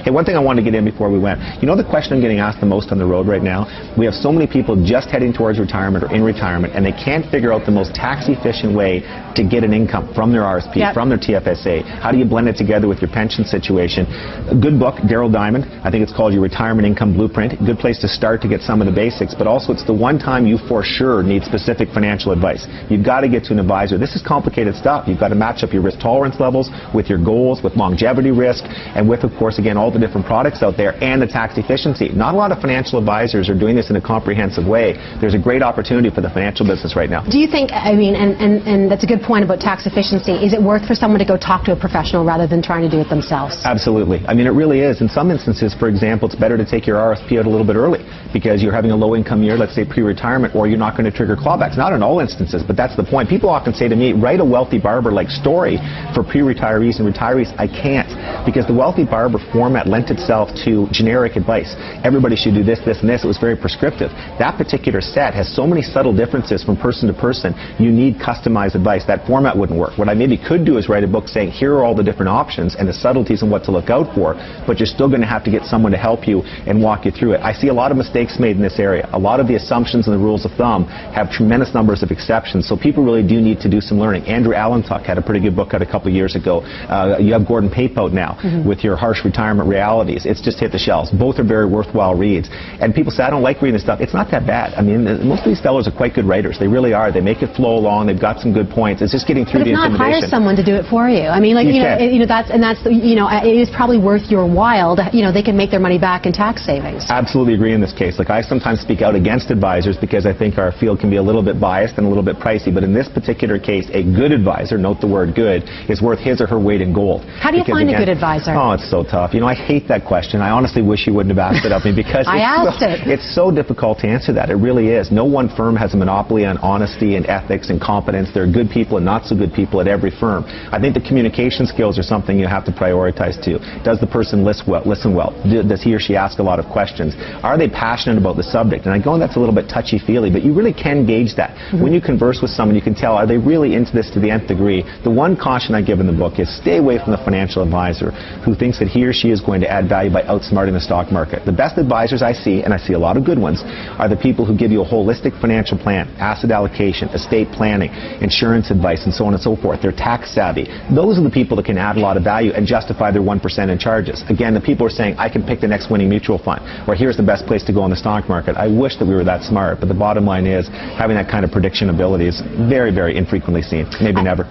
Hey, one thing I wanted to get in before we went. You know the question I'm getting asked the most on the road right now? We have so many people just heading towards retirement or in retirement, and they can't figure out the most tax-efficient way to get an income from their RSP, from their TFSA. How do you blend it together with your pension situation? A good book, Daryl Diamond. I think it's called Your Retirement Income Blueprint. Good place to start to get some of the basics, but also it's the one time you for sure need specific financial advice. You've got to get to an advisor. This is complicated stuff. You've got to match up your risk tolerance levels with your goals, with longevity risk, and with, of course, again, all the different products out there and the tax efficiency. Not a lot of financial advisors are doing this in a comprehensive way. There's a great opportunity for the financial business right now. Do you think, I mean, and that's a good point about tax efficiency, is it worth for someone to go talk to a professional rather than trying to do it themselves? Absolutely. I mean, it really is. In some instances, for example, it's better to take your RSP out a little bit early because you're having a low-income year, let's say pre-retirement, or you're not going to trigger clawbacks. Not in all instances, but that's the point. People often say to me, write a wealthy barber-like story for pre-retirees and retirees. I can't, because the wealthy barber format lent itself to generic advice. Everybody should do this, this, and this. It was very prescriptive. That particular set has so many subtle differences from person to person. You need customized advice. That format wouldn't work. What I maybe could do is write a book saying, here are all the different options and the subtleties and what to look out for, but you're still going to have to get someone to help you and walk you through it. I see a lot of mistakes made in this area. A lot of the assumptions and the rules of thumb have tremendous numbers of exceptions, so people really do need to do some learning. Andrew Allentuck had a pretty good book out a couple of years ago. You have Gordon Pape out now with your harsh retirement realities. It's just hit the shelves. Both are very worthwhile reads. And people say, I don't like reading this stuff. It's not that bad. I mean, most of these fellows are quite good writers. They really are. They make it flow along. They've got some good points. It's just getting through the intimidation. But if not, hire someone to do it for you. I mean, like, it is probably worth your while. They can make their money back in tax savings. Absolutely agree in this case. Like, I sometimes speak out against advisors because I think our field can be a little bit biased and a little bit pricey. But in this particular case, a good advisor, note the word good, is worth his or her weight in gold. How do you find a good advisor? Oh, it's so tough. I hate that question. I honestly wish you wouldn't have asked it of me because it's so difficult to answer that. It really is. No one firm has a monopoly on honesty and ethics and competence. There are good people and not so good people at every firm. I think the communication skills are something you have to prioritize too. Does the person listen well? Does he or she ask a lot of questions? Are they passionate about the subject? And I go, that's a little bit touchy-feely, but you really can gauge that. When you converse with someone, you can tell, are they really into this to the nth degree? The one caution I give in the book is stay away from the financial advisor who thinks that he or she is going to add value by outsmarting the stock market. The best advisors I see, and I see a lot of good ones, are the people who give you a holistic financial plan, asset allocation, estate planning, insurance advice, and so on and so forth. They're tax savvy. Those are the people that can add a lot of value and justify their 1% in charges. Again, the people are saying, I can pick the next winning mutual fund, or here's the best place to go in the stock market. I wish that we were that smart, but the bottom line is having that kind of prediction ability is very, very infrequently seen, maybe never.